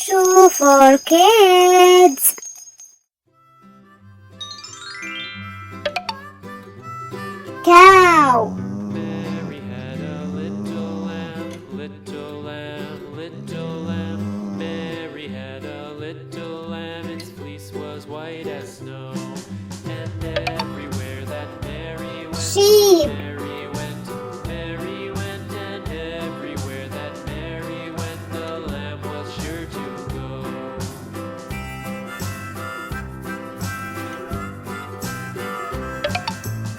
show for kids. Cow. Mary had a little lamb, little lamb, little lamb. Mary had a little lamb, its fleece was white as snow. And everywhere that Mary went, Sheep. Mary went, Mary went, and everywhere that Mary went, the lamb was sure to go.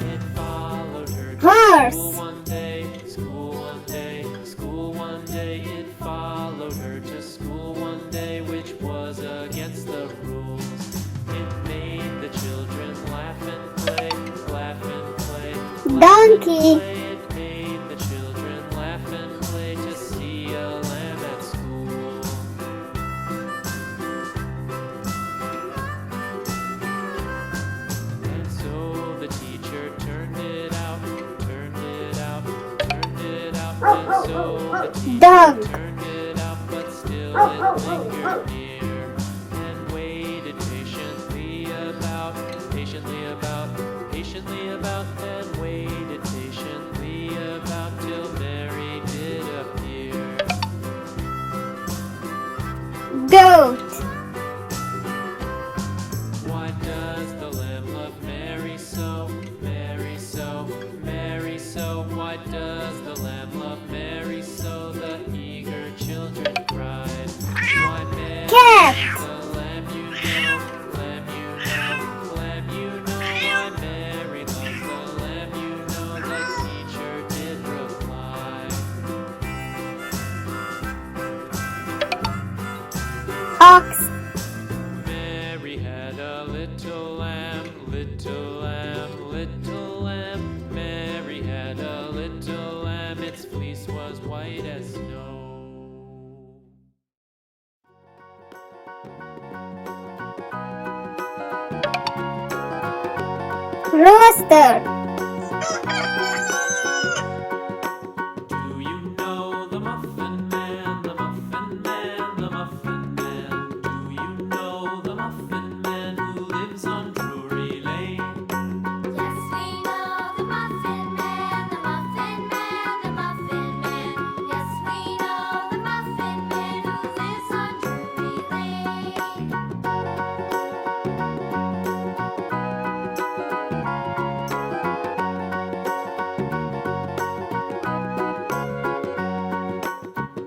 It followed her to Horse. school one day, school one day, school one day. It followed her to school one day, which was against the rules. It made the children laugh and play, laugh and play, laugh Donkey. and play. It made the children laugh and play to see a lamb at school. And so the teacher turned it out, turned it out, turned it out. And so the teacher Dog. turned it out, but still it lingered near and waited patiently about, patiently about, patiently about, and waited patiently about till Mary did appear. Goat. Why does the lamb love Mary so? Mary so, Mary so. Why does the lamb love Mary so? The eager children cried. Why Mary Cat. the lamb you know, lamb you know, lamb you know. Why Mary loves the lamb you know? The teacher did reply. Ox. Mary had a little lamb, little lamb, little lamb. Mary had a little lamb, its fleece was white as snow. Rooster. Do you know the Muffin Man, the Muffin Man, the Muffin Man? Do you know the Muffin Man who lives on Drury Lane? Yes, we know the Muffin Man, the Muffin Man, the Muffin Man. Yes, we know the Muffin Man who lives on Drury Lane.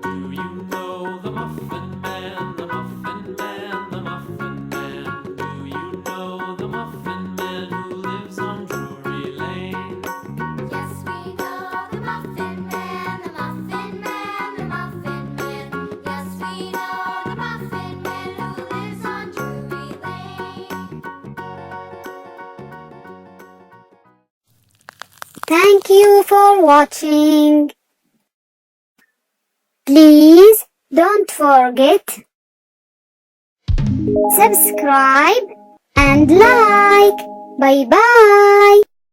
Do you know the Muffin Man, the Muffin Man, the Muffin Man? Do you know the Muffin Man who lives on Drury Lane? Yes, we know the Muffin Man, the Muffin Man, the Muffin Man. Yes, we know the Muffin Man who lives on Drury Lane. Thank you for watching. Please don't forget subscribe and like. Bye bye.